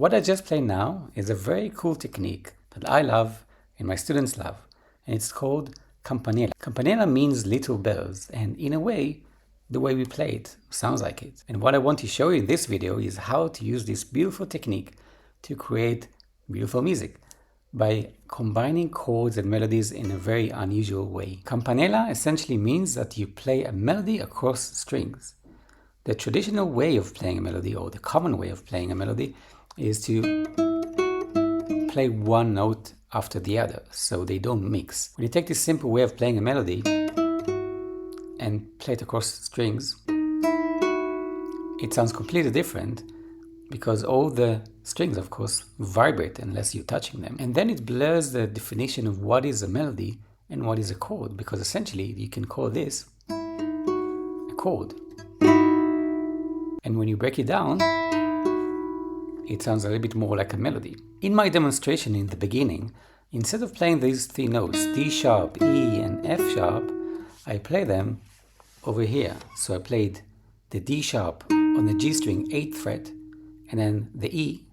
What I just played now is a very cool technique that I love and my students love, and it's called Campanella. Campanella means little bells, and in a way, the way we play it sounds like it. And what I want to show you in this video is how to use this beautiful technique to create beautiful music by combining chords and melodies in a very unusual way. Campanella essentially means that you play a melody across strings. The traditional way of playing a melody, or the common way of playing a melody, is to play one note after the other, so they don't mix. When you take this simple way of playing a melody and play it across strings, it sounds completely different because all the strings, of course, vibrate unless you're touching them. And then it blurs the definition of what is a melody and what is a chord, because essentially you can call this a chord. And when you break it down, it sounds a little bit more like a melody. In my demonstration in the beginning, instead of playing these three notes, D sharp, E, and F sharp, I play them over here. So I played the D sharp on the G string 8th fret, and then the E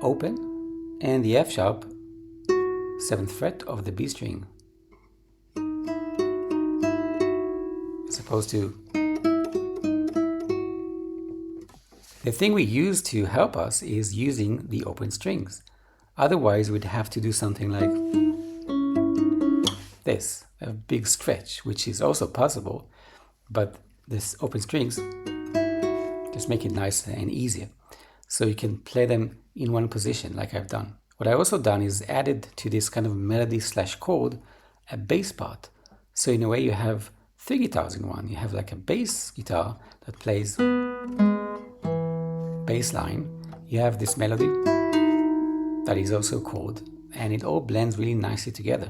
open, and the F sharp 7th fret of the B string, as opposed to the thing we use to help us is using the open strings. Otherwise, we'd have to do something like this, a big stretch, which is also possible, but this open strings just make it nicer and easier. So you can play them in one position like I've done. What I also done is added to this kind of melody slash chord a bass part. So in a way you have three guitars in one. You have like a bass guitar that plays bass line. You have this melody that is also a chord, and it all blends really nicely together.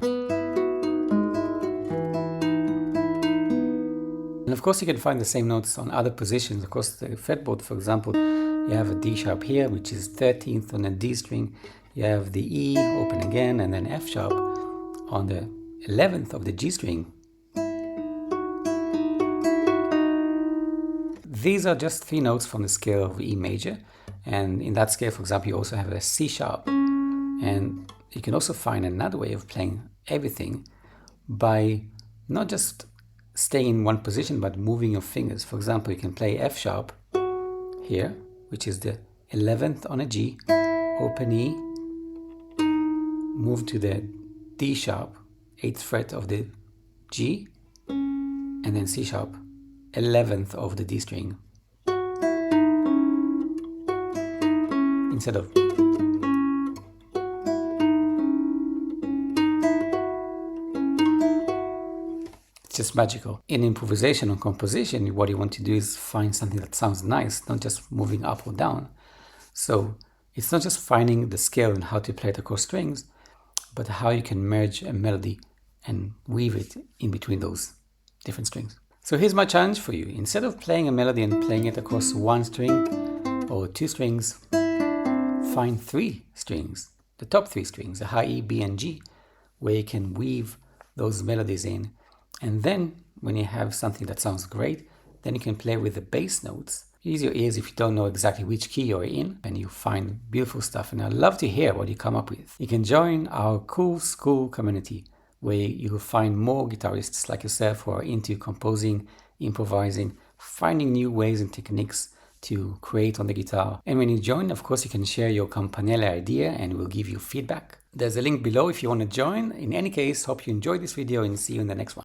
And of course you can find the same notes on other positions. Of course, the fretboard, for example, you have a D sharp here, which is 13th on a D string. You have the E open again, and then F sharp on the 11th of the G string. These are just three notes from the scale of E major, and in that scale, for example, you also have a C sharp. And you can also find another way of playing everything by not just staying in one position, but moving your fingers. For example, you can play F sharp here, which is the 11th on a G, open E, move to the D sharp, 8th fret of the G, and then C sharp, 11th of the D string. Instead of just magical. In improvisation or composition, what you want to do is find something that sounds nice, not just moving up or down. So it's not just finding the scale and how to play it across strings, but how you can merge a melody and weave it in between those different strings. So here's my challenge for you. Instead of playing a melody and playing it across one string or two strings, find three strings, the top three strings, the high E, B, and G, where you can weave those melodies in. And then when you have something that sounds great, then you can play with the bass notes. Use your ears if you don't know exactly which key you're in, and you find beautiful stuff. And I'd love to hear what you come up with. You can join our cool Skool community, where you will find more guitarists like yourself who are into composing, improvising, finding new ways and techniques to create on the guitar. And when you join, of course, you can share your Campanella idea and we'll give you feedback. There's a link below if you want to join. In any case, hope you enjoyed this video and see you in the next one.